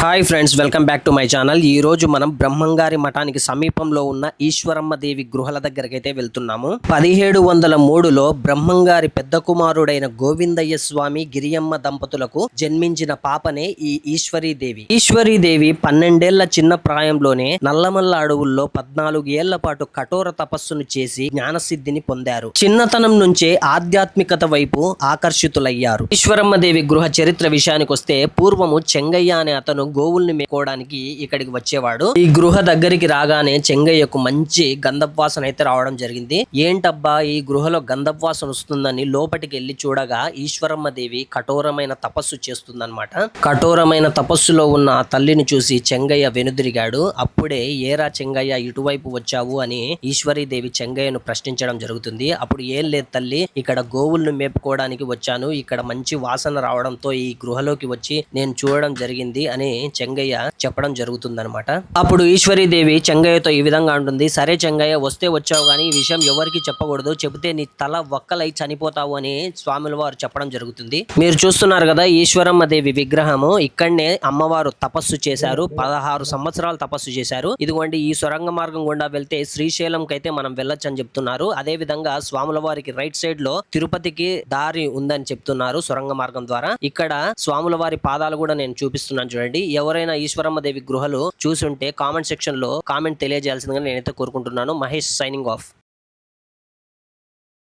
Hi friends, welcome back to my channel. ఈ రోజు మనం బ్రహ్మంగారి మఠానికి సమీపంలో ఉన్న ఈశ్వరమ్మ దేవి గృహల దగ్గరకైతే వెళ్తున్నాము. 1703లో బ్రహ్మంగారి పెద్ద కుమారుడైన గోవిందయ్య స్వామి గిరియమ్మ దంపతులకు జన్మించిన పాపనే ఈ ఈశ్వరీదేవి. ఈశ్వరీదేవి 12 ఏళ్ల చిన్న ప్రాయంలోనే నల్లమల్ల అడవుల్లో 14 ఏళ్ల పాటు కఠోర తపస్సును చేసి జ్ఞానసిద్ధిని పొందారు. చిన్నతనం నుంచే ఆధ్యాత్మికత వైపు ఆకర్షితులయ్యారు. ఈశ్వరమ్మ దేవి గృహ చరిత్ర విషయానికి వస్తే, పూర్వము చెంగయ్య అనే అతను గోవుల్ని మేకోవడానికి ఇక్కడికి వచ్చేవాడు. ఈ గృహ దగ్గరికి రాగానే చెంగయ్యకు మంచి గంధపు వాసన అయితే రావడం జరిగింది. ఏంటబ్బా ఈ గృహలో గంధపు వాసన వస్తుందని లోపలికి వెళ్లి చూడగా ఈశ్వరమ్మ దేవి కఠోరమైన తపస్సు చేస్తుందన్నమాట. కఠోరమైన తపస్సులో ఉన్న ఆ తల్లిని చూసి చెంగయ్య వెనుదిరిగాడు. అప్పుడే ఏరా చెంగయ్య ఇటువైపు వచ్చావు అని ఈశ్వరీదేవి చెంగయ్యను ప్రశ్నించడం జరుగుతుంది. అప్పుడు ఏం లేదు తల్లి, ఇక్కడ గోవులను మేపుకోవడానికి వచ్చాను, ఇక్కడ మంచి వాసన రావడంతో ఈ గృహలోకి వచ్చి నేను చూడడం జరిగింది అని చెంగయ్య చెప్పడం జరుగుతుందన్నమాట. అప్పుడు ఈశ్వరీదేవి చెంగయ్యతో ఈ విధంగా అంటుంది, సరే చెంగయ్య, వస్తే వచ్చావు గానీ ఈ విషయం ఎవరికి చెప్పకూడదు, చెబితే నీ తల వక్కలై చనిపోతావు అని స్వాముల వారు చెప్పడం జరుగుతుంది. మీరు చూస్తున్నారు కదా ఈశ్వరమ్మ దేవి విగ్రహము, ఇక్కడనే అమ్మవారు తపస్సు చేశారు. 16 సంవత్సరాలు తపస్సు చేశారు. ఇదిగోండి ఈ సొరంగ మార్గం గుండా వెళ్తే శ్రీశైలం కైతే మనం వెళ్ళొచ్చు అని చెప్తున్నారు. అదే విధంగా స్వాముల వారికి రైట్ సైడ్ లో తిరుపతికి దారి ఉందని చెప్తున్నారు సొరంగ మార్గం ద్వారా. ఇక్కడ స్వాముల వారి పాదాలు కూడా నేను చూపిస్తున్నాను చూడండి. ఎవరైనా ఈశ్వరమ్మ దేవి గృహలు చూసుంటే కామెంట్ సెక్షన్ లో కామెంట్ తెలియజేయాల్సిందిగా నేనైతే కోరుకుంటున్నాను. Mahesh signing off.